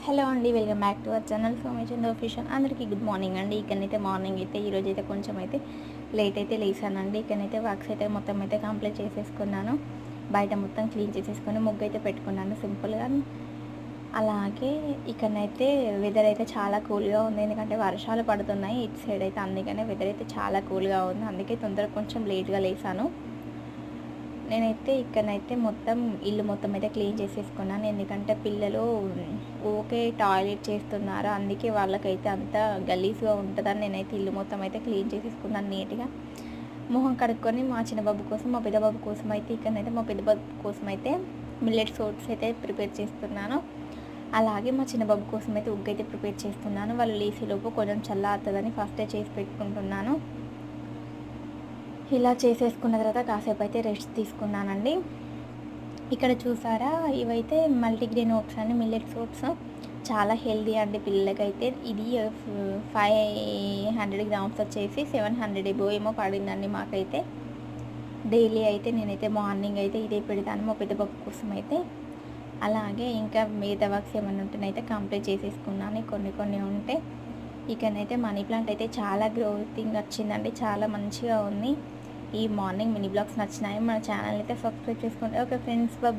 Hello అండి, welcome back to our channel Somechand official. అందరికీ good morning అండి. ఇక్కడైతే మార్నింగ్ అయితే ఈరోజు అయితే కొంచెం అయితే లేట్ అయితే లేసానండి. ఇక్కడైతే వర్క్స్ అయితే మొత్తం అయితే కంప్లీట్ చేసేసుకున్నాను. బయట మొత్తం క్లీన్ చేసేసుకొని ముగ్గు అయితే పెట్టుకున్నాను సింపుల్గా. అలాగే ఇక్కడైతే వెదర్ అయితే చాలా కూల్గా ఉంది, ఎందుకంటే వర్షాలు పడుతున్నాయి ఇటు సైడ్ అయితే. అందుకనే వెదర్ అయితే చాలా కూల్గా ఉంది, అందుకే తొందరగా కొంచెం లేట్గా లేసాను. నేనైతే ఇక్కడనైతే మొత్తం ఇల్లు మొత్తం అయితే క్లీన్ చేసేసుకున్నాను, ఎందుకంటే పిల్లలు ఓకే టాయిలెట్ చేస్తున్నారు, అందుకే వాళ్ళకైతే అంత గలీజ్గా ఉంటుందని నేనైతే ఇల్లు మొత్తం అయితే క్లీన్ చేసేసుకున్నాను నీట్గా. మొహం కడుక్కొని మా చిన్న బాబు కోసం, మా పెద్ద బాబు కోసం అయితే ఇక్కడనైతే మా పెద్ద బాబు కోసం అయితే మిల్లెట్స్ ఓట్స్ అయితే ప్రిపేర్ చేస్తున్నాను. అలాగే మా చిన్న బాబు కోసం అయితే ఉగ్గు అయితే ప్రిపేర్ చేస్తున్నాను. వాళ్ళు లేసేలోపు కొంచెం చల్లారుతుందని ఫస్టే చేసి పెట్టుకుంటున్నాను. ఇలా చేసేసుకున్న తర్వాత కాసేపు అయితే రెస్ట్ తీసుకున్నానండి. ఇక్కడ చూసారా, ఇవైతే మల్టీగ్రెయిన్ ఓట్స్ అండి, మిల్లెట్స్ ఓట్స్. చాలా హెల్దీ అండి పిల్లలకైతే. ఇది 500 గ్రామ్స్ వచ్చేసి 700 ఎబో ఏమో పడిందండి మాకైతే. డైలీ అయితే నేనైతే మార్నింగ్ అయితే ఇదే పెడతాను మా పెద్ద బాబు కోసం అయితే. అలాగే ఇంకా మిగతా వర్క్స్ ఏమైనా ఉంటేనైతే కంప్లీట్ చేసేసుకున్నాను. కొన్ని ఉంటే ఇకనైతే మనీ ప్లాంట్ అయితే చాలా గ్రోతింగ్ వచ్చిందండి, చాలా మంచిగా ఉంది. ఈ మార్నింగ్ మినీ బ్లాగ్స్ నచ్చినాయి, మన ఛానల్ అయితే సబ్స్క్రైబ్ చేసుకోండి. Okay friends, bye.